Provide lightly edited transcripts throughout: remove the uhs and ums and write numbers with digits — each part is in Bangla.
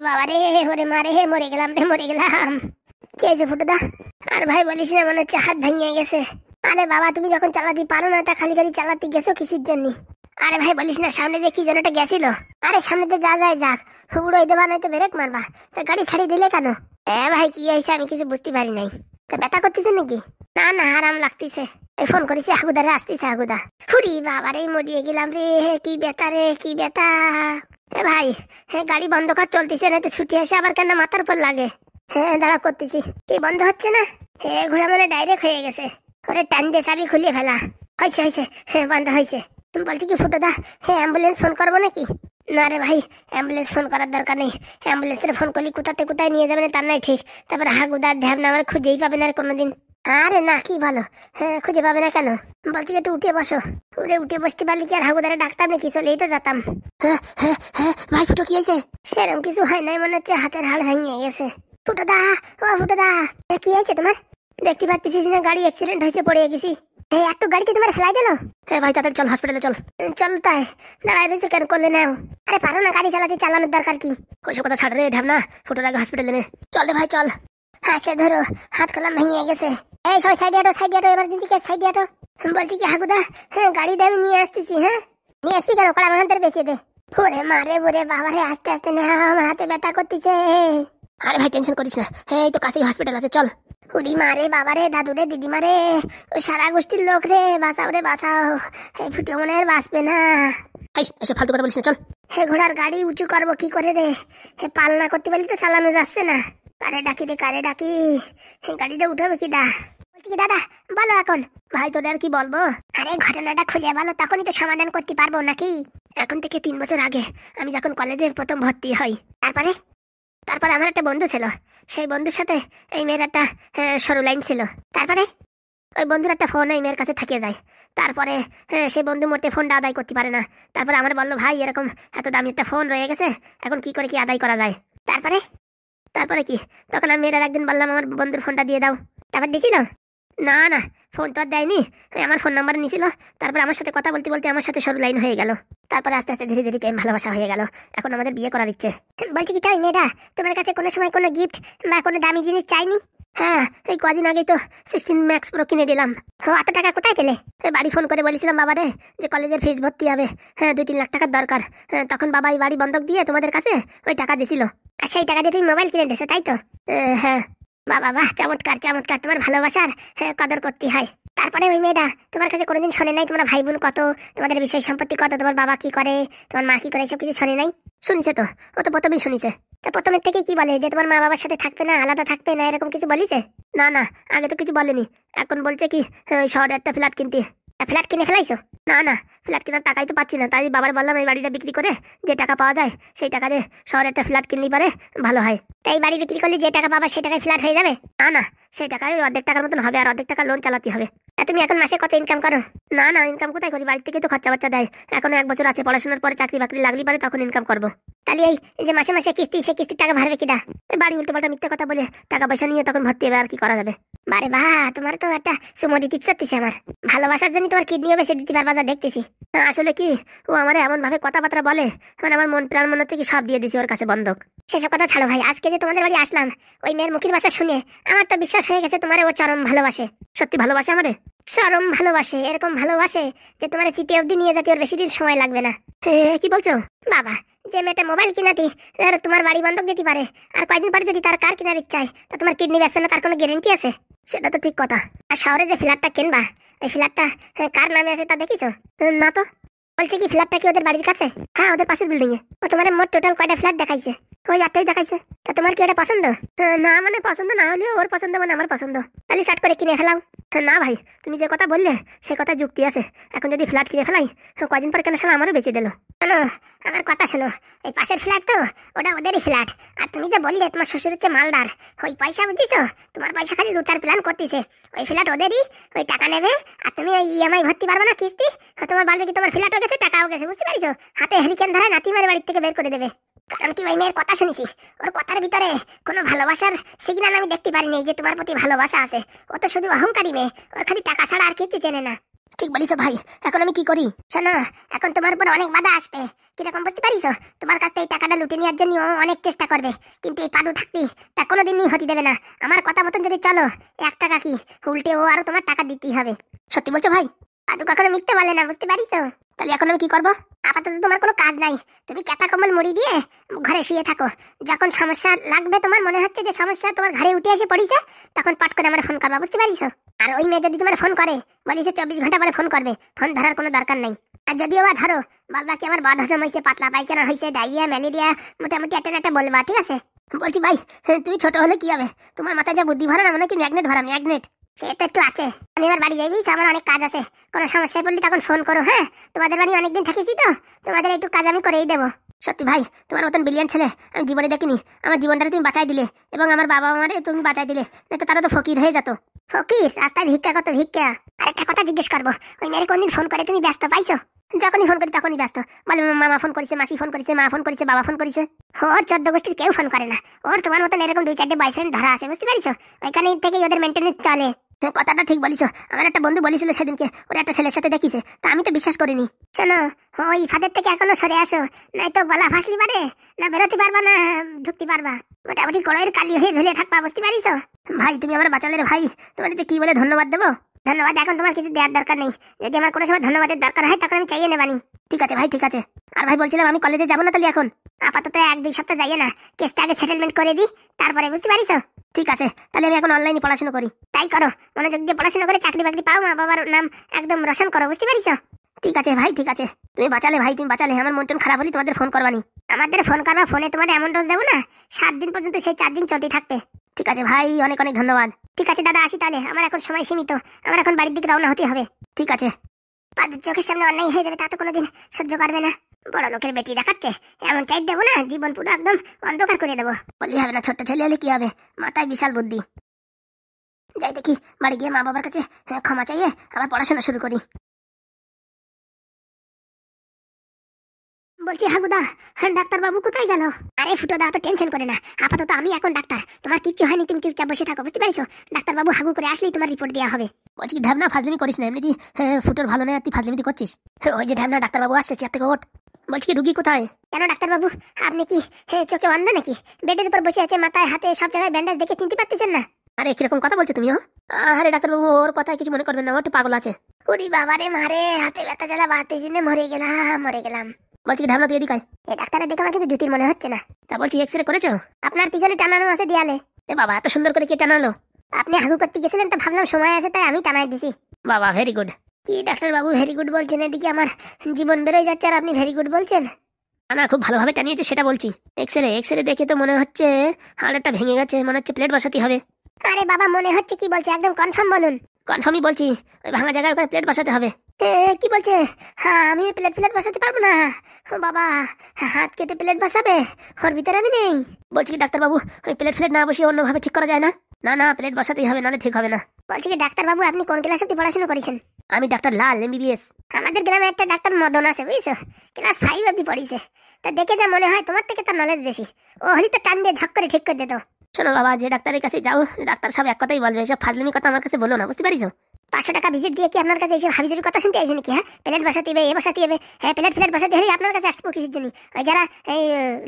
বাবা রে, ওরে মারে, মরে গেলাম রে, মরে গেলাম। কে যে ফুটুদা? আর ভাই বলিস না, মনে হচ্ছে হাত ভেঙে গেছে। আরে বাবা, তুমি যখন চালাতে পারো না তা খালি গাড়ি চালাতে গেছো কিসের জন্য? আরে ভাই বলিস না, সামনে দিয়ে কি যেন একটা গেছিল। আরে সামনে দিয়ে যা যায় যাক, হুবড়োই দেবা নয়তো ব্রেক মারবা। তা গাড়ি ছাড়িয়ে দিলে কেন? ভাই কি হয়েছে আমি কিছু বুঝতে পারি নাই। তা ব্যথা করতেছে নাকি? না না, আরাম লাগতেছে। এই ফোন করেছি হাগুদারে, আসতেছে হাগুদা। হুরি বাবা রে, মরিয়ে গেলাম রে, কি ব্যথা রে, কি ব্যথা। ভাই গাড়ি বন্ধ কর, চলতেছে না তো ছুটি আসে আবার কেন মাথার উপর লাগে। দাঁড়া করতেছি। কি বন্ধ হচ্ছে না? ঘোড়া মানে ডাইরেক্ট হয়ে গেছে। ওরে টান দিয়ে চাবি খুলিয়ে ফেলা। হয়েছে হয়েছে, বন্ধ হয়েছে। তুমি বলছি কি ফুটোদা, অ্যাম্বুলেন্স ফোন করবো নাকি? না রে ভাই, অ্যাম্বুলেন্স ফোন করার দরকার নেই। অ্যাম্বুলেন্সের ফোন করলে কোথায় নিয়ে যাবে না তার নাই ঠিক। তারপর হাগুদার ধ্যান না আমার খুঁজেই পাবে না আর কোনোদিন। আরে না, কি বলো? খুঁজে পাবে না কেন? বলছি একটু উঠে বসো। উঠে উঠে বসতে পারলি কি আর হাগুদারে ডাকতাম নাকি? চলেই তো যেতাম। ভাই ফুটো কি হয়েছে? সেরকম কিছু হয় নাই, মনে হচ্ছে হাতের হাড় ভেঙে গেছে। ফুটোদা, ও ফুটোদা, কি হয়েছে তোমার? দেখতে পাচ্ছিস না গাড়ি অ্যাক্সিডেন্ট হয়েছে, পড়ে গেছি। একটু গাড়িতে তোমার ফেলাই দিল। ভাই তাড়াতাড়ি চল, হসপিটালে চল। চল তাই দাঁড়ায় রয়েছে কেন, করলে নাও। আরে পারো না গাড়ি চালাতে, চালানোর দরকার কি? ওইসব কথা ছাড় রে ঢামনা, ফুটোর আগে হসপিটালে নে। চল রে ভাই চল। হাতে ধরো, হাত কলাম ভেঙে গেছে। এই সবাই সাইডে হাঁটো, সাইডে হাঁটো, এমার্জেন্সি কেস সাইডে হাঁটো। বলছি কি হাগুদা, গাড়িটা আমি নিয়ে আসতেছি। নিয়ে আসবি কেন? কড়া ভাঙান বেশি দে। ওরে মারে ওরে বাবা রে, আস্তে আস্তে নে, আমার হাতে ব্যথা করতেছে। আরে ভাই টেনশন করিস না, এই তো কাছেই হসপিটাল আছে, চল। উড়ি মারে বাবা রে, দাদু রে, দিদিমা রে, ওই সারা গোষ্ঠীর লোক রে, বাঁচাও রে বাঁচাও। এই ফুটে মনে আর বাঁচবে না। এসব ফালতু কথা বলিস না, চল। ঘোড়ার গাড়ি উঁচু করবো কি করে রে? পালনা করতে পারলে তো চালানো যাচ্ছে না। কারে ডাকি রে, কারে ডাকি? গাড়িটা উঠাবে কি দা? বলছি কি দাদা, বলো এখন। ভাই তোর আর কি বলবো? আরে ঘটনাটা খুলে বলো, তখনই তো সমাধান করতে পারবো নাকি? এখন থেকে 3 বছর আগে আমি যখন কলেজে প্রথম ভর্তি হই, তারপরে আমার একটা বন্ধু ছিল। সেই বন্ধুর সাথে এই মেয়ের একটা সরু লাইন ছিল। তারপরে ওই বন্ধুর একটা ফোন এই মেয়ের কাছে থেকে যায়। তারপরে সেই বন্ধু মোটে ফোনটা আদায় করতে পারে না। তারপরে আমার বললো, ভাই এরকম এত দামি একটা ফোন রয়ে গেছে, এখন কি করে কি আদায় করা যায়? তারপরে কি, তখন আমি মেয়েটার একদিন বললাম আমার বন্ধুর ফোনটা দিয়ে দাও। তারপর দিছিল না, না ফোন তো আর দেয়নি। আমার ফোন নাম্বার নিছিল। তারপর আমার সাথে কথা বলতে বলতে আমার সাথে সরু লাইন হয়ে গেল। তারপরে আস্তে আস্তে ধীরে ধীরে প্রেম ভালোবাসা হয়ে গেল। এখন আমাদের বিয়ে করার ইচ্ছে। বলছি কি তাই মেয়েটা তোমার কাছে কোনো সময় কোনো গিফট বা কোনো দামি জিনিস চাইনি? এই কদিন আগেই তো 16 ম্যাক্স প্রো কিনে দিলাম। এত টাকা কোথায় পেলে? বাড়ি ফোন করে বলেছিলাম বাবারে যে কলেজের ফিস ভর্তি হবে, 2-3 লাখ টাকার দরকার। তখন বাবা এই বাড়ি বন্ধক দিয়ে তোমাদের কাছে ওই টাকা দিছিল। আর সেই টাকা দিয়ে তুমি মোবাইল কিনে দিয়েছো, তাই তো? হ্যাঁ। বাহ, চমৎকার চমৎকার, তোমার ভালোবাসার কদর করতে হয়। তারপরে ওই মেয়েটা তোমার কাছে কোনোদিন শোনে নাই তোমরা ভাই বোন কত, তোমাদের বিষয় সম্পত্তি কত, তোমার বাবা কি করে, তোমার মা কি করে, সব কিছু শোনে নাই? শুনিছে তো, ও তো প্রথমেই শুনিছে। তা প্রথমের থেকে কি বলে যে তোমার মা বাবার সাথে থাকবে না, আলাদা থাকবে না, এরকম কিছু বলিছে? না না, আগে তো কিছু বলেনি। এখন বলছে কি ওই শহরে একটা ফ্ল্যাট কিনতে। ফ্ল্যাট কিনে ফেলাইছো? না না, ফ্ল্যাট কেনার টাকাই তো পাচ্ছি না, তাই বাবার বললাম এই বাড়িটা বিক্রি করে যে টাকা পাওয়া যায় সেই টাকা দিয়ে শহরে একটা ফ্ল্যাট কিনলেই পারে ভালো হয়। তাই বাড়ি বিক্রি করলে যে টাকা পাবা সেই টাকায় ফ্ল্যাট হয়ে যাবে? না না, সেই টাকায় অর্ধেক টাকার মতন হবে, আর অর্ধেক টাকা লোন চালাতে হবে। তুমি এখন মাসে কত ইনকাম করো? না না, ইনকাম কোথায় করি, বাড়ি থেকে তো খরচা বাচ্চা দেয়। এখনো 1 বছর আছে, পড়াশোনার পরে চাকরি বাকরি লাগলি পারে তখন ইনকাম করবো। তাহলে এই যে মাসে মাসে কিস্তি, সেই কিস্তির টাকা ভরবে কিনা? বাড়ি উল্টো পাল্টা মিথ্যে কথা বলে টাকা পয়সা নিয়ে তখন ভর্তি হবে, আর কি করা যাবে? বারে বাহ, তোমার তো একটা সুমো দিতে ইচ্ছে আমার। ভালোবাসার জন্য তোমার কিডনিও বেশি দিতে পারবা যা দেখতেছি। আসলে কি, ও আমার এমন ভাবে কথাবার্তা বলে, মানে আমার মন প্রাণ মনে হচ্ছে কি সব দিয়ে দিছি ওর কাছে বন্ধক। সেসব কথা ছাড়ো ভাই, আজকে যে তোমাদের বাড়ি আসলাম ওই মেয়ের মুখের ভাষা শুনে আমার তো বিশ্বাস হয়ে গেছে তোমার ও চরম ভালোবাসে। সত্যি ভালোবাসে আমারে? চরম ভালোবাসে, এরকম ভালোবাসে যে তোমার সিটি অবধি নিয়ে যেতে ওর বেশি দিন সময় লাগবে না। কি বলছো বাবা? যে মেয়েটা মোবাইল কিনাতে তোমার বাড়ি বন্ধক দিতে পারে, আর কয়দিন পরে যদি তার কার কেনার ইচ্ছা হয় তা তোমার কিডনি বেচবে না, তার কোনো গ্যারেন্টি আছে? সেটা তো ঠিক কথা। আর শহরে যে ফ্ল্যাটটা কিনবা, এই ফ্ল্যাটটা কার নামে আছে তা দেখিছো? না তো। বলছি কি ফ্ল্যাটটা কি ওদের বাড়ির কাছে? হ্যাঁ, ওদের পাশের বিল্ডিং এ। ও তোমার মোট টোটাল কয়টা ফ্ল্যাট দেখাইছে? ওই 8টাই দেখাইছে। তা তোমার কি ওটা পছন্দ? না মানে পছন্দ না হলেও ওর পছন্দ মানে আমার পছন্দ। তাহলে শর্ট করে কিনে ফেলাও। না ভাই, তুমি যে কথা বললে সে কথা যুক্তি আছে। এখন যদি ফ্ল্যাট কিনে ফেলাই, কয়দিন পর কেন সালা আমারও বেশি দিল। শোনো আমার কথা শোনো, এই পাশের ফ্ল্যাট তো ওটা ওদেরই ফ্ল্যাট। আর তুমি যে বললে তোমার শ্বশুর হচ্ছে মালদার, ওই পয়সা বুঝিস, তোমার পয়সা খালি লুটার প্ল্যান করতেছে। ওই ফ্ল্যাট ওদেরই, ওই টাকা নেবে আর তুমি ওই ইএমআই ভর্তি পারবে না, কিস্তি। তোমার বলবে কি তোমার ফ্ল্যাটও গেছে টাকাও গেছে, বুঝতে পারিস? হাতে হ্যারিকেন ধরে নাতি মারে বাড়ির থেকে বের করে দেবে। কারণ কি ওই মেয়ের কথা শুনেছি, ওর কথার ভিতরে কোনো ভালোবাসার সিগন্যাল আমি দেখতে পারিনি যে তোমার প্রতি ভালোবাসা আছে। ও তো শুধু অহংকারী মেয়ে, ওর খালি টাকা ছাড়া আর কিছু চেনে না। ঠিক বলিছো ভাই, এখন আমি কি করি? শোনো, এখন তোমার উপর অনেক বাধা আসবে। কিরকম বুঝতে পারিস? তোমার কাছ থেকে এই টাকাটা লুটে নেওয়ার জন্য ও অনেক চেষ্টা করবে, কিন্তু এই পাদু থাকতে তা কোনোদিনই হতে দেবে না। আমার কথা মতন যদি চলো, 1 টাকা কি উল্টে ও আরো তোমার টাকা দিতেই হবে। সত্যি বলছো ভাই? পাদু কখনো মিথ্যে বলে না, বুঝতে পারিস? তাহলে এখন আমি কি করবো? আপাতত তোমার কোনো কাজ নাই, তুমি ক্যাতা কম্বল মুড়ি দিয়ে ঘরে শুয়ে থাকো। যখন সমস্যা লাগবে, তোমার মনে হচ্ছে যে সমস্যা তোমার ঘরে উঠে এসে পড়িছে, তখন পট করে আমার ফোন করবা, বুঝতে পারিস? আর ওই মেয়ে যদি তোমার ফোন করে, বলিস 24 ঘন্টা পরে ফোন করবে, ফোন ধরার কোনো দরকার নাই। আর যদিও বা ধরো, বাদ বাকি আমার বাদ হজম হয়েছে, পাতলা পায়খানা হয়েছে, ডায়রিয়া, ম্যালেরিয়া, মোটামুটি একটা বলবা, ঠিক আছে? বলছি ভাই, তুমি ছোট হলে কি হবে? তোমার মাথায় যা বুদ্ধি ভরা না, মনে কি ম্যাগনেট ভরা, ম্যাগনেট। সে তো একটু আছে। আমি এবার বাড়ি যাইবি, আমার অনেক কাজ আছে। কোনো সমস্যায় পড়লে তখন ফোন করো, হ্যাঁ? তোমাদের বাড়ি অনেকদিন থেকেছি তো, তোমাদের একটু কাজ আমি করেই দেবো। সত্যি ভাই, তোমার মতন ব্রিলিয়ান্ট ছেলে আমি জীবনে দেখিনি। আমার জীবনটা তুমি বাঁচাই দিলে, এবং আমার বাবা মারে তুমি বাঁচাই দিলে, নয়তো তারা তো ফকির হয়ে যেত। ফকির? রাস্তায় ভিক্ষা কত ভিক্ষা। আরেকটা কথা জিজ্ঞেস করবো, ওই মেয়ের কোনদিন ফোন করে তুমি ব্যস্ত পাইছো? যখনই ফোন করি তখনই ব্যস্ত বলে। মামা ফোন করেছে, মাসি ফোন করেছে, মা ফোন করেছে, বাবা ফোন করেছে। ওর 14 গোষ্ঠীর কেউ ফোন করে না। ওর তোমার মতন এরকম 2-4টে বয়ফ্রেন্ড ধরা আছে, বুঝতে পারিস? ওইখানে থেকে ওদের মেনটেনেন্স চলে। কথাটা ঠিক বলিস। আমার একটা বন্ধু বলেছিল সেদিনকে ওর একটা ছেলের সাথে দেখিছে, তা আমি তো বিশ্বাস করিনি। শোনো, ওই ফাদের থেকে এখনো সরে আসো, নাই তো গলা ফাঁসলি পারে না, বেরোতে পারবা না ঢুকতে পারবা। মোটামুটি কড়াইয়ের কালি হয়ে ঝুলিয়ে থাকবা, বুঝতে পারিস? ভাই তুমি আমার বাঁচালে রে ভাই, তোমার যে কি বলে ধন্যবাদ দেবো? ধন্যবাদ এখন তোমার কিছু দেওয়ার দরকার নেই। যদি আমার কোনো সময় ধন্যবাদের দরকার হয়, তখন আমি চাইয়ে নেবানি। ঠিক আছে ভাই, ঠিক আছে। আর ভাই বলছিলাম, আমি কলেজে যাবো না তাহলে এখন? আপাতত 1-2 সপ্তাহ যাইয়ে না, কেসটা আগে সেটেলমেন্ট করে দিই, তারপরে, বুঝতে পারিস? ঠিক আছে, তাহলে আমি এখন অনলাইনে পড়াশোনা করি। তাই করো, মনোযোগ দিয়ে পড়াশোনা করে চাকরি বাকরি পাও, মা বাবার নাম একদম রোশন করো, বুঝতে পারিস? ঠিক আছে ভাই, ঠিক আছে। তুমি বাঁচালে ভাই, তুমি বাঁচালে। আমার মন টন খারাপ হলে তোমাদের ফোন করবানি। আমাদের ফোন করবা, ফোনে তোমাদের এমন ডোজ দেবো না, 7 দিন পর্যন্ত সেই চার্জিং চলতেই থাকবে। ঠিক আছে ভাই, অনেক অনেক ধন্যবাদ। ঠিক আছে দাদা, আসি তাহলে, আমার এখন সময় সীমিত, আমার এখন বাড়ির দিকে রওনা হতে হবে। ঠিক আছে। পাদুর চোখের সামনে অন্যায় হয়ে যাবে, তা তো কোনোদিন সহ্য করবে না। বড় লোকের বেটি দেখাচ্ছে, এমন চাইট দেবো না, জীবন পুরো একদম অন্ধকার করে দেবো। বললি হবে না, ছোট্ট ছেলে হলে কি হবে, মাথায় বিশাল বুদ্ধি। যাই দেখি, বাড়ি গিয়ে মা বাবার কাছে ক্ষমা চাইয়ে আবার পড়াশোনা শুরু করি। বলছি হাগুদা, ডাক্তার বাবু কোথায় গেল? আরে ফুটো দা, তো টেনশন করে না, আপাতত আমি এখন ডাক্তার, তোমার কিচ্ছু হয়নি, তুমি চুপচাপ বসে থাকো, বুঝতে পারিস? ডাক্তার বাবু হাগু করে আসলেই তোমার রিপোর্ট দেওয়া হবে। বলছি কি ঢ্যাবনা ফাজলিমি করিস না, এমনি ফুটোর ভালো নেই, তুই ফাজলিমি করছিস। ওই যে ঢ্যাবনা ডাক্তার বাবু আসছে, চেয়ার থেকে ওঠ। বলছি কি রুগী কোথায়? কেন ডাক্তার বাবু, আপনি কি চোখে অন্ধ নাকি? বেডের উপর বসে আছে, মাথায় হাতে সব জায়গায় ব্যান্ডেজ, দেখে চিনতে পারতেছেন না? আরে কিরকম কথা বলছো তুমিও? আরে ডাক্তার বাবু, ওর কথায় কিছু মনে করবেন না, ও একটু পাগল আছে। ওরে বাবারে মারে, হাতে ব্যথা জ্বালা বাড়তে জন্য মরে গেলাম, মরে গেলাম। বলছি কি ঢাবনা তুই এদিকে আয়। এই ডাক্তারের দেখে আমার কিন্তু জুতির মনে হচ্ছে না। তা বলছি এক্সরে করেছো? আপনার পিছনে টানানো আছে দেয়ালে। এ বাবা, এত সুন্দর করে কে টানালো? আপনি হাগু করতে গেছিলেন, তো ভাবলাম সময় আছে, তাই আমি টানাই দিছি। বাবা ভেরি গুড। কি ডাক্তার বাবু ভেরি গুড বলছেন? এদিকে আমার জীবন বেরোয় যাচ্ছে আর আপনি ভেরি গুড বলছেন? না, খুব ভালোভাবে টানিয়েছে সেটা বলছি। এক্সরে দেখে তো মনে হচ্ছে হাড়টা ভেঙে গেছে, মনে হচ্ছে প্লেট বসাতে হবে। আরে বাবা, মনে হচ্ছে কি বলছে, একদম কনফার্ম বলুন। কনফার্মই বলছি, ওই ভাঙা জায়গায় ওখানে প্লেট বসাতে হবে। কি বলছে? হ্যাঁ, আমি প্লেট বসাতে পারবো না। ও বাবা, হাত কেটে প্লেট বসাবে? ওর ভিতরে আমি নেই। বলছি কি ডাক্তার বাবু, ওই প্লেট না বসিয়ে অন্যভাবে ঠিক করা যায় না? না, প্লেট বসাতেই হবে, নাহলে ঠিক হবে না। বলছি কি ডাক্তার বাবু, আপনি কোন ক্লাস অব্দি পড়াশোনা করেছেন? আমি ডাক্তার লাল, MBBS। আমাদের গ্রামে একটা ডাক্তার মদন আছে, বুঝছো, ক্লাস 5 অব্দি পড়িছে। তা দেখে যা মনে হয় তোমার থেকে তার নলেজ বেশি। ও হলি তো টান দিয়ে ঝক করে ঠিক করে দিত। শোনো বাবা, যে ডাক্তারের কাছে যাও, ডাক্তার সব এক কথাই বলবে, এসব ফাজলামি কথা আমার কাছে বলো না, বুঝতে পারিস? 500 টাকা ভিজিট দিয়ে কি আপনার কাছে এইসব হাবিজাবি কথা শুনতে আইছে নাকি? হ্যাঁ, প্লেট বসাতে হবে, বসাতে হবে। হ্যাঁ, প্লেট বসাতে হলে আপনার কাছে আসবো কিসের জন্য? ওই যারা এই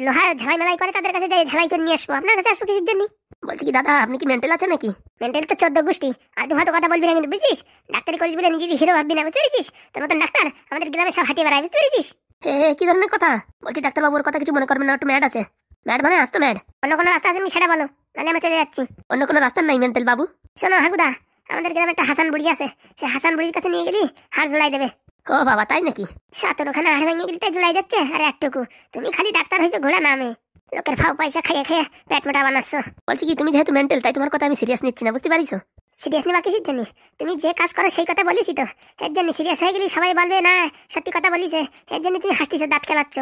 লোহা ঝালাই মেলাই করে তাদের কাছে যাই ঝালাই করে নিয়ে আসবো, আপনার কাছে আসবো কিসের জন্য? বলছি কি দাদা, আপনি কি মেন্টাল আছে নাকি? মেন্টাল তো 14 গোষ্ঠী, আর দুহাতো কথা বলবি না কিন্তু, বুঝছিস? ডাক্তারি করিস বলে নিজের হিরো ভাববি না, বুঝতে পেরেছিস? তোর মতন ডাক্তার আমাদের গ্রামে সব হাঁটিয়ে বেড়ায়, বুঝতে পেরেছিস? কি ধরনের কথা বলছি? ডাক্তার বাবুর কথা কিছু মনে করবেন না, একটু ম্যাড আছে। ম্যাড মানে আসতো ম্যাড। অন্য কোনো রাস্তা আছে সেটা বলো, নাহলে আমি চলে যাচ্ছি। অন্য কোনো রাস্তা নাই মেন্টাল বাবু। শোনো হাগুদা, আমাদের গ্রামে একটা হাসান বুড়ি আছে, সে হাসান বুড়ির কাছে নিয়ে গেলি হাড় জোড়াই দেবে। ও বাবা, তাই নাকি? 17খানা হাড় ভেঙে গেলি তাই জোড়াই যাচ্ছে, আর একটুকু। তুমি খালি ডাক্তার হয়েছো ঘোড়া নামে, লোকের ফাও পয়সা খেয়ে খেয়ে পেট মোটা বানাচ্ছ। বলছি কি, তুমি যেহেতু মেন্টাল, তাই তোমার কথা আমি সিরিয়াস নিচ্ছি না, বুঝতে পারিস? সিরিয়াস নেবা কিসের জন্য? তুমি যে কাজ করো সেই কথা বলিস তো, এর জন্য সিরিয়াস হয়ে গেলি সবাই বলবে না সত্যি কথা বলিছে, এর জন্য তুমি হাসতিছো, দাঁত খেলাচ্ছ।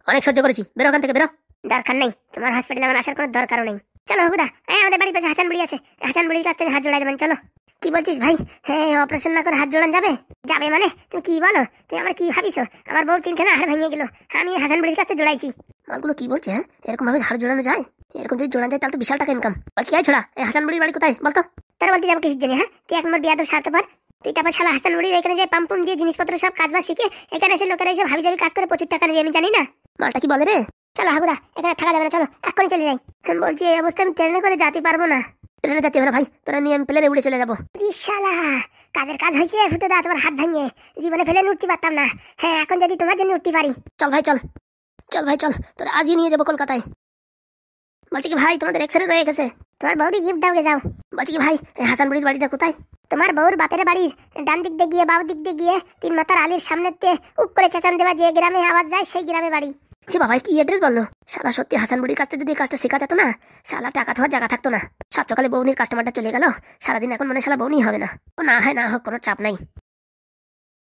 অনেক সহ্য করেছি, বেরো ওখান থেকে, বেরো। দরকার নেই, তোমার হসপিটালে আমার আসার কোনো দরকারও নেই। চলো হুদা, আমাদের বাড়ির পাশে হাসান বুড়ি আছে, হাসান বুড়ির কাছ থেকে হাত জোড়াই দেবেন, চলো। কি বলছিস ভাই? হ্যাঁ, অপারেশন না করে হাত জোড়ান যাবে? যাবে মানে তুমি কি বলো? তুমি আমার কি ভাবিছো? আমার বউ 3খানা হাড় ভেঙে গেল, আমি হাসান বুড়ির কাছ থেকে জোড়াইছি। মালগুলো কি বলছে? হ্যাঁ, এরকম ভাবে হাড় জোড়ানো যায়? এরকম যদি জোড়ানো যায় তাহলে তো বিশাল টাকা ইনকাম। বলছি কি ছোড়া, এই হাসান বুড়ির বাড়ি কোথায় বলতো? তারা বলতে যাবো কিসের জন্য? হ্যাঁ, তুই 1 নম্বর বিয়াদব স্বার্থপর। তুই তারপর শালা হাসান বুড়ির এখানে যে পাম্পুম দিয়ে জিনিসপত্র সব কাজবাজ শিখে এখানে এসে লোকেরা এসে ভাবি যাবি কাজ করে প্রচুর টাকা নেবে, আমি জানি না। মালটা কি বলে রে? চলো হাগুদা, এখানে থাকা যাবে না, চলো এক্ষুনি চলে যাই। বলছি এই অবস্থায় আমি ট্রেনে করে যেতে পারবো না। ট্রেনে যেতে হবে ভাই, তোরা নিয়ে আমি প্লেনে উড়ে চলে যাবো। শালা কাজের কাজ হয়েছে ফুটোদা, তোমার হাত ভাঙিয়ে জীবনে ফেলে উঠতে পারতাম না। হ্যাঁ এখন যদি তোমার জন্য উঠতে পারি। চল ভাই চল, চল ভাই চল, তোরা আজই নিয়ে যাবো কলকাতায়। বলছি কি ভাই তোমাদের এক্সরে রয়ে গেছে, তোমার বউরি গিফট দাও গে যাও। বলছি কি ভাই হাসান বুড়ির বাড়িটা কোথায়? তোমার বউর বাপের বাড়ির ডান দিক দিয়ে গিয়ে বাউ দিক দিয়ে গিয়ে 3 মাথার আলীর সামনে উক করে চেঁচান দেওয়া যে গ্রামে আওয়াজ যায় সেই গ্রামে বাড়ি। কি বাবা কি অ্যাড্রেস বললো? শালা সত্যি হাসান বুড়ির কাছ থেকে যদি কাজটা শেখা যেত না, শালা টাকা তো জায়গা থাকতো না। সাত সকালে বৌনির কাস্টমারটা চলে গেল, সারাদিন এখন মনে শালা বৌনি হবে না। ও না হয় না হোক, কোনো চাপ নাই।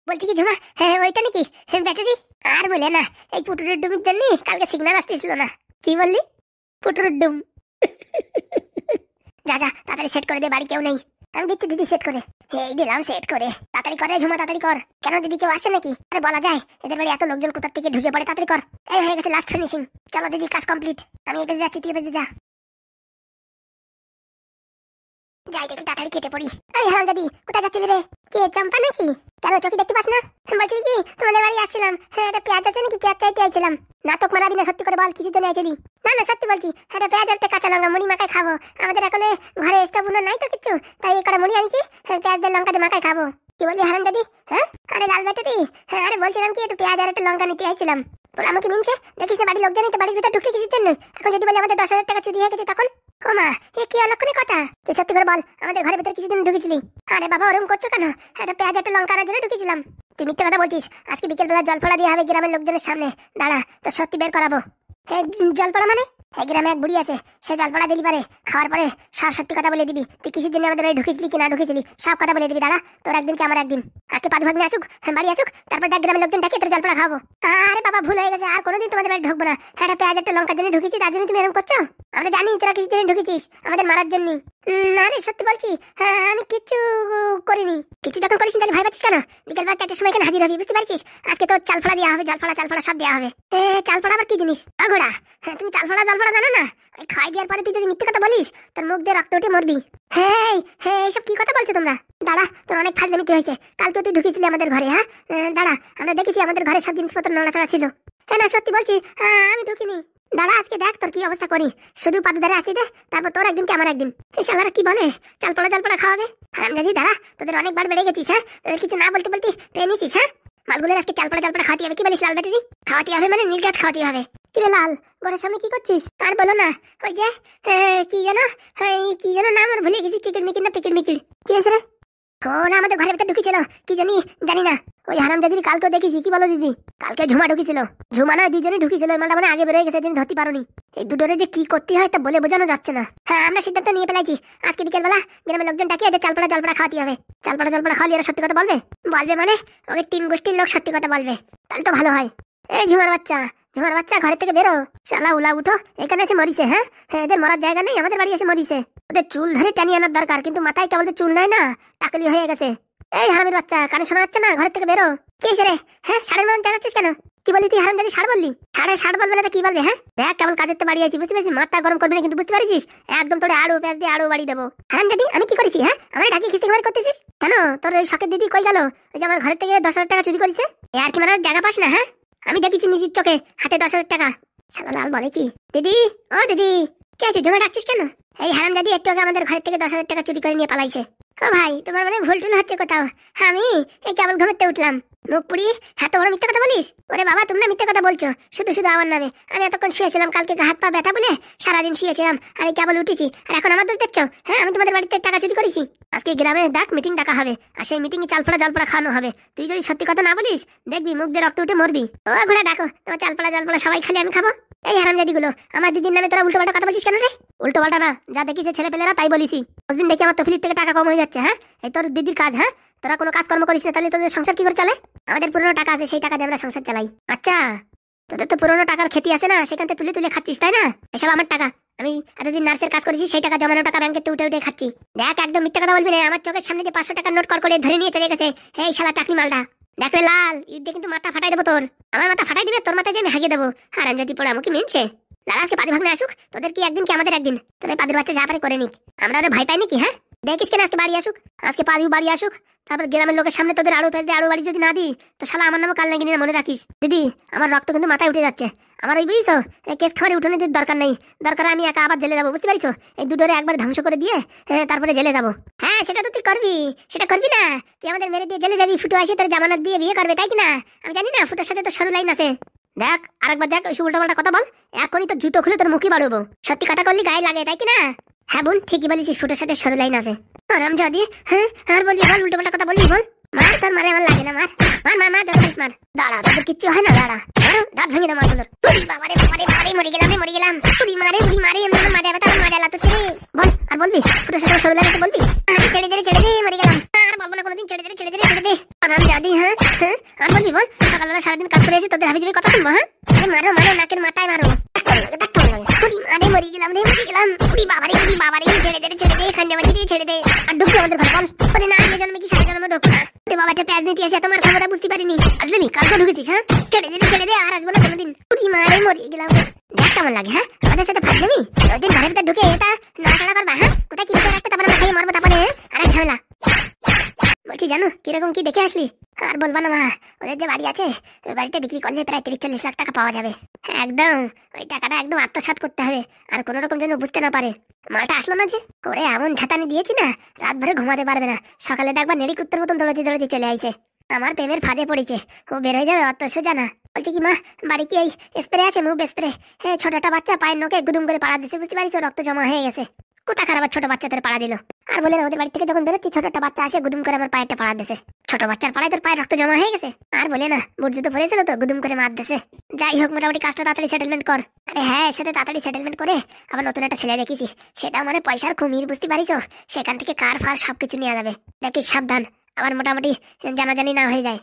বলছি কি ঝুমা, হ্যাঁ ওইটা নাকি ব্যাটারি? আর বলে না, এই পুটুরের ডুমির জন্য কালকে সিগন্যাল আসতেছিল না। কি বললি? পুটুরের ডুম। যা যা তাড়াতাড়ি সেট করে দে, বাড়ি কেউ নেই। আমি দিচ্ছি দিদি সেট করে। এই দিলাম সেট করে, তাড়াতাড়ি করে ঝুমা তাড়াতাড়ি কর। কেন দিদি কেউ আসে নাকি? আরে বলা যায় এদের বাড়ি এত লোকজন কোথা থেকে ঢুকে পড়ে, তাড়াতাড়ি কর। এই হয়ে গেছে লাস্ট ফিনিশিং। চলো দিদি কাজ কমপ্লিট, আমি এই পেজে যাচ্ছি, তুই পেজে যা। যাই দেখি তাড়াতাড়ি কেটে পড়ি। এই হ্যাঁ দাদি কোথায় যাচ্ছিলি রে? কে চম্পা নাকি? কেন চোখে দেখতে পাস না? বলছি কি তোমাদের বাড়ি আসছিলাম, হ্যাঁ এটা পেঁয়াজ আছে নাকি? পেঁয়াজ চাইতে আইছিলাম। নাটক মারাবি না, সত্যি করে বল কিছু তো নিয়ে চলি। না না সত্যি বলছি, হ্যাঁ পেঁয়াজ আর কাঁচা লঙ্কা মুড়ি মাখায় খাবো। আমাদের এখন ঘরে স্টোভ উনুন নাই তো কিছু, তাই একটা মুড়ি আনিছি, পেঁয়াজ দিয়ে লঙ্কা দিয়ে মাখায় খাবো। কি বলি হারান দাদি? হ্যাঁ আরে লাল ব্যাটারি, হ্যাঁ আরে বলছিলাম কি একটু পেঁয়াজ আর একটা লঙ্কা নিতে আইছিলাম। তোর আমাকে মিনছে দেখিস না, বাড়ির লোকজনই তো বাড়ির ভিতরে ঢুকলি কিসের জন্য? এখন যদি বলি আমাদের 10,000 টাকা চুরি হয়ে গেছে তখন? ও মা এ কি অলক্ষণের কথা? তুই সত্যি করে বল আমাদের ঘরের ভিতরে কিছুদিন ঢুকেছিলি? আরে বাবা ওরকম করছো কেন? একটা পেঁয়াজ একটা লঙ্কা আনার জন্য ঢুকেছিলাম। তুই মিথ্যে কথা বলছিস। আজকে বিকেলবেলা জল ফোড়া দিয়ে হবে গ্রামের লোকজনের সামনে, দাঁড়া তো সত্যি বের করাবো। হ্যাঁ জল পড়া মানে? এই গ্রামে এক বুড়ি আছে, সে জল পড়া দিলি পারে, খাওয়ার পরে সব সত্যি কথা বলে দিবি। তুই কিসের জন্য আমাদের বাড়ি ঢুকেছিলি কি না ঢুকেছিলি সব কথা বলে দিবি। দাঁড়া তোর একদিন কি আমার একদিন। আজকে পাদু ভাগ্নে আসুক, বাড়ি আসুক, তারপর দেখ গ্রামের লোকজন ডাকি তোর জল পড়া খাবো। আরে বাবা ভুল হয়ে গেছে, আর কোনোদিন তোমাদের বাড়ি ঢুকবো না। একটা পেঁয়াজ একটা লঙ্কার জন্য ঢুকেছি, তার জন্য তুমি এরকম করছো? আমরা জানি তোরা কিসের জন্য ঢুকেছিস, আমাদের মারার জন্য। না রে সত্যি বলছি, হ্যাঁ আমি কিচ্ছু করিনি। কিছু যখন করিস তাহলে ভাই পাচ্ছিস কেন? বিকেল 4টার সময় এখানে হাজির হবি, বুঝতে পারছিস? আজকে তোর চাল ফোড়া দেওয়া হবে, জল ফোড়া সব দেওয়া হবে। চাল ফোড়া আবার কি জিনিস? আগোড়া হ্যাঁ তুমি চাল ফোড়া জানো না? ওই খাই দেওয়ার পরে তুই যদি মিথ্যে কথা বলিস তোর মুখ দিয়ে রক্ত উঠে মরবি। হ্যাঁ হ্যাঁ এইসব কি কথা বলছো তোমরা? দাঁড়া তোর অনেক ফাজলামিতে হয়েছে। কালকে তুই ঢুকেছিলি আমাদের ঘরে, হ্যাঁ দাঁড়া আমরা দেখেছি আমাদের ঘরে সব জিনিসপত্র নড়াচড়া ছিল। হ্যাঁ না সত্যি বলছি, আমি ঢুকিনি। দাঁড়া আজকে দেখ তোর কি অবস্থা করি, শুধু পাদু ধারে আসি দে, তারপর তোর একদিন কি আমার একদিন। এই শালারা কি বলে চাল পড়া খাওয়াবে? হ্যাঁ আমি দাঁড়া তোদের অনেকবার বেড়ে গেছিস, হ্যাঁ তোদের কিছু না বলতে পেয়ে নিছিস। হ্যাঁ মালগুলোর আজকে চাল পড়া খাওয়াতে হবে। কি বলিস লাল ব্যাটারি? খাওয়াতে হবে মানে নির্ঘাত খাওয়াতে হবে। কিরে লাল ঘরের সামনে কি করছিস? আর বলো না, ওই যে কি যেন নাম আর ভুলে গেছি, চিকেন মিকির না পিকির মিকির। কি হয়েছে রে? ওরা আমাদের ঘরের ভিতরে ঢুকেছিল, কি জানি না। ওই হারাম জাদির কালকে দেখেছি। কি বলো দিদি? কালকে ঝুমা ঢুকেছিল। ঝুমা না দুজনে ঢুকেছিল, মালটা মানে আগে বেরোয় গেছে, ধরতে পারোনি। এই দুটোরে যে কি করতে হয় তা বলে বোঝানো যাচ্ছে না। হ্যাঁ আমরা সিদ্ধান্ত নিয়ে ফেলাইছি, আজকে বিকেলবেলা গ্রামের লোকজন ডাকিয়ে এদের চাল পড়া খাওয়াতে হবে। চাল পড়া খাওয়ালে এরা সত্যি কথা বলবে মানে ওকে 3 গোষ্ঠীর লোক সত্যি কথা বলবে, তাহলে তো ভালো হয়। এই ঝুমার বাচ্চা ঘরের থেকে বেরো, শালা উলা উঠো, এখানে এসে মরিছে। হ্যাঁ এদের মরার জায়গা নেই, আমাদের বাড়ি এসে মরিছে। ওদের চুল ধরে টানিয়ে আনার দরকার, কিন্তু মাথায় কেবল চুল নাই না, টাকলি হয়ে গেছে। এই হারামির বাচ্চা কানে শোনা যাচ্ছে না? ঘরের থেকে বেরো। কি হয়েছে রে? হ্যাঁ ষাঁড়ের মতন চালাচ্ছিস কেন? কি বলি তুই হারাম জাদি? ষাঁড় বললি? ষাঁড় বলবে না তো কি বলবে? হ্যাঁ দেখ কেমন কাজের তো বাড়ি আছি, বুঝতে পারছিস? মাথা গরম করবি না কিন্তু, বুঝতে পারছিস? একদম তোরে আড়ু পেঁয়াজ দিয়ে আড়ু বাড়ি দেবো। হারাম জাদি আমি কি করেছি? হ্যাঁ আমার ঢাকি খিস্তি ঘরে করতেছিস কেন? তোর ওই শখের দিদি কই গেল? ওই যে আমার ঘরের থেকে 10,000 টাকা চুরি করেছে। আর কি মানে জায়গা পাস না? হ্যাঁ আমি দেখেছি নিজের চোখে, হাতে 10,000 টাকা। শালা লাল বলে কি? দিদি ও দিদি কে আছে? জমে ডাকছিস কেন? এই হারাম জাদি একটু আগে আমাদের ঘর থেকে 10,000 টাকা চুরি করে নিয়ে পালাইছে। ও ভাই তোমার মানে ভুল টুল হচ্ছে কোথাও। আমি এই কেবল ঘুমাতে উঠলাম, মুখ পুড়িয়ে এত বড় মিথ্যা কথা বলিস? ওরে বাবা তোমরা মিথ্যা কথা বলছো শুধু আমার নামে। আমি এতক্ষণ শুয়েছিলাম, কালকে হাত পা ব্যথা বলে সারাদিন শুয়েছিলাম, আর এই কেবল উঠেছি, আর এখন আমার দোষ দেখছো? হ্যাঁ আমি তোমাদের বাড়িতে টাকা চুরি করেছি। আজকে গ্রামে মিটিং ডাকা হবে, আর সেই মিটিংয়ে চাল পড়া খাওয়ানো হবে। তুই যদি সত্যি কথা না বলিস দেখবি মুখ দিয়ে রক্ত উঠে মরবি। ও ঘোড়া ডাকো, তোমার চাল পড়া সবাই খালি আমি খাবো। এই হারামজাদি গুলো আমার দিদির নামে তোরা উল্টো পাল্টা কথা বলছিস কেন রে? উল্টো পাল্টা না, যা দেখিছে ছেলে পেলেরা তাই বলিসি। দিন দেখি আমার তফিলির থেকে টাকা কম হয়ে যাচ্ছে। হ্যাঁ এই তোর দিদির কাজ। হ্যাঁ তোরা কোনো কাজকর্ম করিস না, তাহলে তোদের সংসার কি করে চলে? আমাদের পুরনো টাকা আছে, সেই টাকা দিয়ে আমরা সংসার চালাই। আচ্ছা তোদের তো পুরনো টাকার খেতি আছে না, সেখান থেকে তুলে খাচ্ছিস তাই না? এসব আমার টাকা, আমি এতদিন নার্সের কাজ করেছি, সেই টাকা জমানো টাকা ব্যাংকে উঠে খাচ্ছি। দেখ একদম মিথ্যা কথা বলবি না। আমার চোখের সামনে যে 500 টাকার নোট কর করে ধরে নিয়ে চলে গেছে এই শালা চাকরি মালটা। দেখবে লাল ইট দিয়ে কিন্তু মাথা ফাটাই দেবো তোর। আমার মাথা ফাটাই দিবে, তোর মাথায় যে আমি হাগিয়ে দেবো। হারামজাদি পোড়া আমাকে মিনছে। লাল আজকে পাদু ভাগ্নে আসুক, তোদের কি একদিন কি আমাদের একদিন। তোর পাদুর বাচ্চা যা পারে করে নিক, আমরা ওরা ভয় পাই নাকি? হ্যাঁ দেখিস কেন আজকে বাড়ি আসুক, আজকে পাদু বাড়ি আসুক, তারপর গ্রামের লোকের সামনে তোদের আড়ু পেঁচ দিয়ে আড়ু বাড়ি যদি না দিই তো শালা আমার নামও কাল নাকি মনে রাখিস। দিদি আমার রক্ত কিন্তু মাথায় উঠে যাচ্ছে। আমার ওই বুঝছো কেস খামারে উঠোনে দিতে দরকার নেই, দরকার আমি একা আবার জেলে যাবো, বুঝতে পারিস? এই দুটোরে একবার ধ্বংস করে দিয়ে তারপরে জেলে যাবো। হ্যাঁ সেটা তো তুই করবি, সেটা করবি না? তুই আমাদের মেরে দিয়ে জেলে যাবি, ফুটো আসে তোর জামানত দিয়ে বিয়ে করবে, তাই কি না? আমি জানি না ফুটোর সাথে তো সরু লাইন আছে। দেখ আরেকবার দেখ ওই উল্টো পাল্টা কথা বল, এখনই তো জুতো খুলে তোর মুখই বাড়বো। সত্যি কথা করলি গায়ে লাগে, তাই কি না? হ্যাঁ বোন ঠিকই বলেছিস, ফুটোর সাথে সরু লাইন আছে। আরাম যদি হ্যাঁ আর বললি বল, উল্টো পাল্টা কথা বললি বল। মার তোর মারে আমার লাগে না, মার মার মার মার যত পিস মার। দাঁড়া তোদের কিচ্ছু হয় না, দাঁড়া মারো, দাঁত ভেঙে দাও মারগুলোর। তুই বাবারে বাবারে বাবারে মরে গেলাম রে, মরে গেলাম। তুই মারে উড়ি মারে এমনি মজা হবে, তার মজা লাগতো রে। বল আর বলবি ফুটোর সাথে সরু লাইন আছে বলবি? আরে ছেড়ে দে মরে গেলাম, আর বলবো না কোনোদিন, ছেড়ে দে। আরাম যদি হ্যাঁ হ্যাঁ আর বলবি বল। সকালবেলা সারাদিন কাজ করে এসে তোদের হাবি কথা শুনবো? হ্যাঁ আরে মারো মারো, নাকের মাথায় মারো। আরে মরে গেলাম রে, মরে গেলাম। উড়ি বাবারে ছেড়ে দে খাঞ্জা মাছি দিয়ে ছেড়ে দে। আর ঢুকবি আমাদের ঘরে বল? ওরে না এই জন্মে কি সারা জন্ম ঢুকবো না। ওরে বাবাটা প্যাজ নিতে এসে তোমার ক্ষমতা বুঝতে পারিনি। আসলি কালকে ঢুকেছিস? হ্যাঁ ছেড়ে দে আর আসবো না কোনোদিন। উড়ি মারে মরে গেলাম। দেখ কেমন লাগে হ্যাঁ আমাদের সাথে ফাজলামি। ওই ঘরের ভিতর ঢুকে এটা নাড়াচাড়া করবা? হ্যাঁ কোথায় কি বিষয় রাখবে, তারপরে মাথায় মারবো, তারপরে আরেক ঝামেলা। বলছি জানো কিরকম কি দেখে আসলি? আর বলবা না মা, ওদের যে বাড়ি আছে ওই বাড়িটা বিক্রি করলে প্রায় 30-40 লাখ টাকা পাওয়া যাবে। একদম ওই টাকাটা একদম আত্মসাৎ করতে হবে, আর কোনো রকম যেন বুঝতে না পারে। মালটা আসলো না যে, ওরে এমন ঝাঁটানি দিয়েছি না রাত ভরে ঘুমাতে পারবে না। সকালে দেখবা নেড়ি কুত্তর মতন দৌড়তে চলে আইছে। আমার প্রেমের ফাঁদে পড়েছে, ও বের হয়ে যাবে অত সোজা না। বলছি কি মা বাড়ি কি এই স্প্রে আছে, মুভ স্প্রে? হ্যাঁ ছোটটা বাচ্চা পায়ের নখে গুদুম করে পাড়া দিচ্ছে, বুঝতে পারিস? রক্ত জমা হয়ে গেছে। কোথা খারাপ ছোট বাচ্চাদের পাড়া দিল। আর বলে না ওদের বাড়ি থেকে যখন বেরোচ্ছি ছোটটা বাচ্চা আসে গুদুম করে আমার পায়েরটা পাড়া দিছে। ছোট বাচ্চার পাড়ায় তোর পায়ে রক্ত জমা হয়ে গেছে। আর বলে না বুট জুতো পরেছিল তো গুদুম করে মার দিছে। যাই হোক মোটামুটি কাজটা তাড়াতাড়ি সেটেলমেন্ট কর। আরে হ্যাঁ এর সাথে তাড়াতাড়ি সেটেলমেন্ট করে আবার নতুন একটা ছেলে রেখেছি, সেটা মানে পয়সার কুমির, বুঝতে পারিস? সেখান থেকে কার ফার সবকিছু নেওয়া যাবে। দেখিস সাবধান আবার মোটামুটি জানাজানি না হয়ে যায়।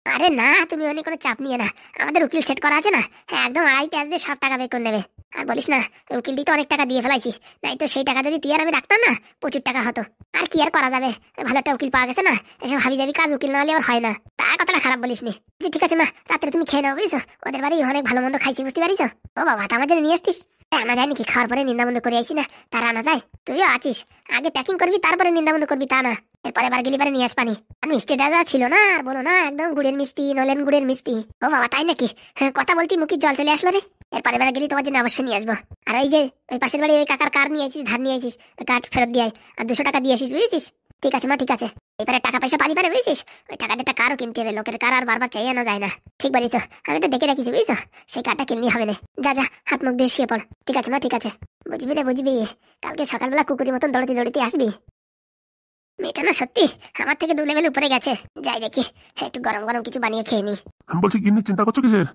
আরে না তুমি অনেক কোনো চাপ নিয়ে না, আমাদের উকিল সেট করা আছে না, হ্যাঁ একদম 2.5 দিয়ে সব টাকা বের করে নেবে। আর বলিস না উকিলটি তো অনেক টাকা দিয়ে ফেলাইছি, নাই তো সেই টাকা যদি তুই আর আমি রাখতাম না প্রচুর টাকা হতো। আর কি আর করা যাবে, ভালো একটা উকিল পাওয়া গেছে না, এসব হাবি যাবি কাজ উকিল না হলে আর হয় না। তার কথাটা খারাপ বলিস নি। ঠিক আছে মা রাত্রে তুমি খেয়ে নাও, বুঝছো? ওদের বাড়ি অনেক ভালো মন্দ খাইছি, বুঝতে পারিস? ও বাবা তা আমার জন্য নিয়ে আসতিস? আনা যায় নাকি? খাওয়ার পরে নিন্দা বন্ধ করে আইছি না, তার আনা যায়? তুইও আছিস, আগে প্যাকিং করবি তারপরে নিন্দা বন্ধ করবি তা না। এরপরে বার গেলি পারে নিয়ে আসবানি। আর মিষ্টিটা যা ছিল না আর বলো না, একদম গুড়ের মিষ্টি, নলেন গুড়ের মিষ্টি। ও বাবা তাই নাকি? হ্যাঁ কথা বলতি মুখে জল চলে আসলো রে। এরপরে বার গেলি তোমার জন্য অবশ্যই নিয়ে আসবো। আর ওই যে ওই পাশের বাড়ি ওই কাকার কার নিয়ে আসিস, ধার নিয়ে আসিস, ওই কাঠ ফেরত দিয়ে আর 200 টাকা দিয়ে আসিস, বুঝেছিস? ঠিক আছে মা ঠিক আছে। এবারে টাকা পয়সা পালি পারে, বুঝছিস? ওই টাকা দিয়ে একটা কারও কিনতে হবে, লোকের কার আর বারবার চাই আনা যায় না। ঠিক বলিস, আমি তো দেখে রাখিস, বুঝছো? সেই কারটা কিনলে হবে না। যা হাত মুখ দিয়ে শুয়ে পড়। ঠিক আছে মা ঠিক আছে। বুঝবি রে বুঝবি, কালকে সকালবেলা কুকুরের মতন দৌড়তে আসবি। মেয়েটা না সত্যি আমার থেকে 2 লেভেল উপরে গেছে। যাই দেখি একটু গরম গরম কিছু বানিয়ে খেয়ে নি। বলছি কি নিয়ে চিন্তা করছো কিসের?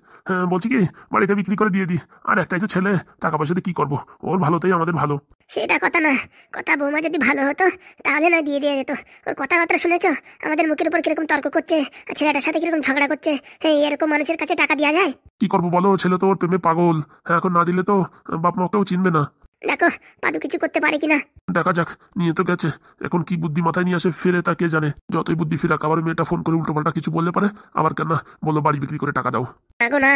বলছি কি বাড়িটা বিক্রি করে দিয়ে দিই, আর একটাই তো ছেলে, টাকা পয়সা দিয়ে কি করবো? ওর ভালোতেই আমাদের ভালো। সেটা কথা না, কথা বৌমা যদি ভালো হতো তাহলে না দিয়ে যেত। ওর কথাবার্তা শুনেছো? আমাদের মুখের উপর কিরকম তর্ক করছে, আর ছেলেটার সাথে কিরকম ঝগড়া করছে। এরকম মানুষের কাছে টাকা দেওয়া যায়? কি করবো বলো, ছেলে তো ওর প্রেমে পাগল। হ্যাঁ এখন না দিলে তো বাপ মাকেও চিনবে না। দেখো পাদু কিছু করতে পারে কিনা। দেখা যাক, নিয়ে তো গেছে, এখন কি বুদ্ধি মাথায় নিয়ে আসে ফেরে তা কে জানে। যতই বুদ্ধি ফিরাক আবার মেয়েটা ফোন করে উল্টোপাল্টা কিছু বললে পারে, আবার কেন বললো বাড়ি বিক্রি করে টাকা দাও। আগো না,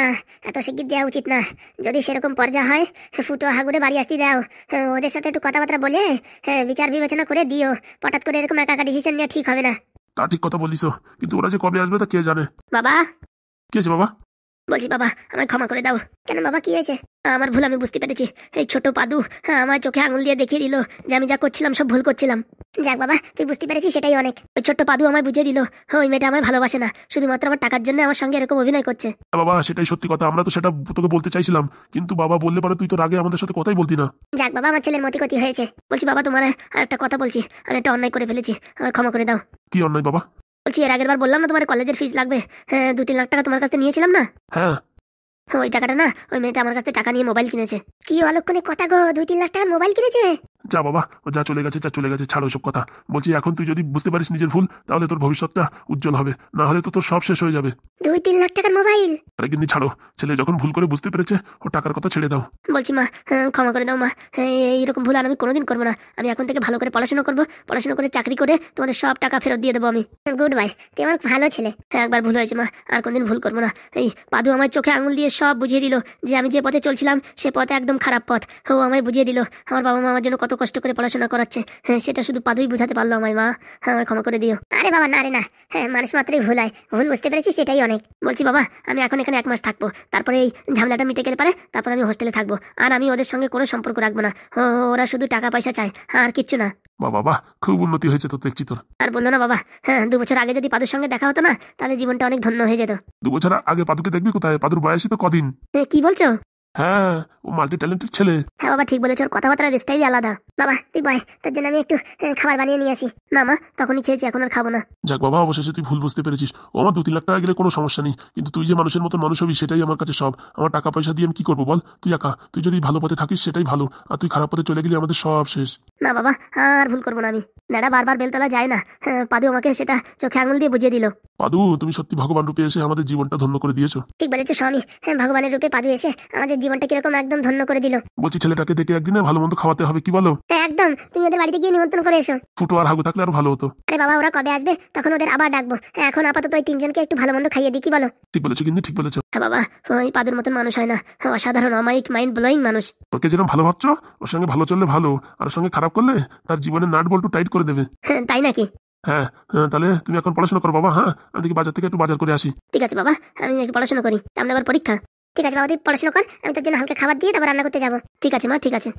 এত শিগগির দেওয়া উচিত না। যদি সেরকম পর্যা হয় ফুটো হাগুড়ে বাড়ি আসতে দাও, ওদের সাথে একটু কথাবার্তা বলে বিচার বিবেচনা করে দিও। হঠাৎ করে এরকম একা ডিসিশন নেওয়া ঠিক হবে না। তা ঠিক কথা বলিস, কিন্তু ওরা যে কবে আসবে তা কে জানে। বাবা কি আছে বাবা? বলছি বাবা আমায় ক্ষমা করে দাও। কেন বাবা কি হয়েছে? আমার ভুল আমি বুঝতে পেরেছি। এই ছোট পাদু আমার চোখে আঙুল দিয়ে দেখিয়ে দিল যে আমি যা করছিলাম সব ভুল করছিলাম। যাক বাবা তুই বুঝতে পেরেছিস সেটাই অনেক। ওই ছোট্ট পাদু আমায় বুঝিয়ে দিল ওই মেয়েটা আমায় ভালোবাসে না, শুধুমাত্র আমার টাকার জন্য আমার সঙ্গে এরকম অভিনয় করছে। বাবা সেটাই সত্যি কথা, আমরা তো সেটা তোকে বলতে চাইছিলাম, কিন্তু বাবা বললে পারে তুই তো আগে আমাদের সাথে কথাই বলতি না। যাক বাবা আমার ছেলের মতিগতি হয়েছে। বলছি বাবা তোমার আর একটা কথা বলছি, আমি একটা অন্যায় করে ফেলেছি, আমায় ক্ষমা করে দাও। কি অন্যায় বাবা? বলছি এর আগের বার বললাম না তোমার কলেজের ফিস লাগবে, 2-3 লাখ টাকা তোমার কাছে নিয়েছিলাম না? হ্যাঁ ওই টাকাটা না ওই মেয়েটা আমার কাছে টাকা নিয়ে মোবাইল কিনেছে। কি অলক্ষণে কথা গো, 2-3 লাখ টাকার মোবাইল কিনেছে? যা বাবা, ও যা চলে গেছে ছাড়ো সব কথা। বলছি এখন তুই যদি বুঝতে পারিস নিজের ভুল তাহলে তোর ভবিষ্যৎটা উজ্জ্বল হবে, না হলে তো তোর সব শেষ হয়ে যাবে। 2-3 লাখ টাকার মোবাইল? আরে কিন্তু ছাড়ো, ছেলে যখন ভুল করে বুঝতে পেরেছে ও টাকার কথা ছেড়ে দাও। বলছি মা ক্ষমা করে দাও মা, এইরকম ভুল আর আমি কোনোদিন করবো না। আমি এখন থেকে ভালো করে পড়াশোনা করবো, পড়াশোনা করে চাকরি করে তোমাদের সব টাকা ফেরত দিয়ে দেবো আমি। গুড বাই, তুই আমার ভালো ছেলে। একবার ভুল হয়েছে মা, আর কোনদিন ভুল করবো না। এই পাদু আমার চোখে আঙুল দিয়ে সব বুঝিয়ে দিল যে আমি যে পথে চলছিলাম সে পথে একদম খারাপ পথ। ও আমায় বুঝিয়ে দিল আমার বাবা মা আমার জন্য কত কষ্ট করে পড়াশোনা করাচ্ছে, হ্যাঁ সেটা শুধু পাদুই বুঝাতে পারলো আমায়। মা, হ্যাঁ আমায় ক্ষমা করে দিও। আরে বাবা না রে না, হ্যাঁ মানুষ মাত্রই ভুল হয়, ভুল বুঝতে পেরেছি সেটাই অনেক। বলছি বাবা, আমি এখন এখানে 1 মাস থাকবো, তারপরে এই ঝামেলাটা মিটে গেলে পারে তারপর আমি হোস্টেলে থাকবো। আর আমি ওদের সঙ্গে কোনো সম্পর্ক রাখবো না। ওরা শুধু টাকা পয়সা চায়, আর কিচ্ছু না। বাহ বাহ, খুব উন্নতি হয়েছে তো দেখছি তোর। আর বললো না বাবা, হ্যাঁ 2 বছর আগে যদি পাদুর সঙ্গে দেখা হতো না, তাহলে জীবনটা অনেক ধন্য হয়ে যেত। 2 বছর আগে পাদুকে দেখবি কোথায়? পাদুর বয়সই তো কদিন। কি বলছো? হ্যাঁ, ও মাল্টি ট্যালেন্টেড ছেলে। হ্যাঁ বাবা ঠিক বলেছ, ওর কথাবার্তার স্টাইলই আলাদা। বাবা তুই বয়, তোর জন্য আমি একটু খাবার বানিয়ে নিয়ে আসি। না মা, তখনই খেয়েছি, এখন আর খাবো না। যাক বাবা, অবশেষে তুই ভুল বুঝতে পেরেছিস। ও আমার 2-3 লাখ টাকা গেলে কোনো সমস্যা নেই, কিন্তু তুই যে মানুষের মতো মানুষ হবি সেটাই আমার কাছে সব। আমার টাকা পয়সা দিয়ে আমি কি করবো বল? তুই একা, তুই যদি ভালো পথে থাকিস সেটাই ভালো, আর তুই খারাপ পথে চলে গেলে আমাদের সব শেষ। না বাবা, আর ভুল করবো না আমি। ন্যাড়া বারবার বেলতলা যায় না, পাদু আমাকে সেটা চোখে আঙুল দিয়ে বুঝিয়ে দিল। পাদু, তুমি সত্যি ভগবান রূপে এসে আমাদের জীবনটা ধন্য করে দিয়েছো। ঠিক বলেছো স্বামী, ভগবানের রূপে পাদু এসে আমাদের জীবনটা কিরকম একদম ধন্য করে দিল। বলছি ছেলেটাকে ডেকে একদিনে ভালো মন্দ খাওয়াতে হবে, কি বলো? একদম, তুমি ওদের বাড়িতে গিয়ে নিমন্ত্রণ করে এসো। ফুটো আর হাগু থাকলে আরো ভালো হতো। আরে বাবা, ওরা কবে আসবে তখন ওদের আবার ডাকবো। এখন আপাতত ওই 3জনকে একটু ভালো মন্দ খাইয়ে দিই, কি বলো? ঠিক বলেছো, কিন্তু ঠিক বলেছো। হ্যাঁ বাবা, ওই পাদুর মতন মানুষ হয় না, অসাধারণ অমায়িক মাইন্ড ব্লোয়িং মানুষ। ওকে যেরকম ভালো ভাবছো, ওর সঙ্গে ভালো চললে ভালো, আর ওর সঙ্গে খারাপ করলে তার জীবনের নাট বল্টু টাইট করে দেবে। তাই নাকি? হ্যাঁ, তাহলে তুমি এখন পড়াশোনা করো বাবা। হ্যাঁ, আমি দেখি বাজার থেকে একটু বাজার করে আসি। ঠিক আছে বাবা, আমি একটু পড়াশোনা করি, সামনে আবার পরীক্ষা। ঠিক আছে বাবা, তুই পড়াশোনা কর, আমি তোর জন্য হালকা খাবার দিয়ে তারপর রান্না করতে যাবো। ঠিক আছে মা, ঠিক আছে।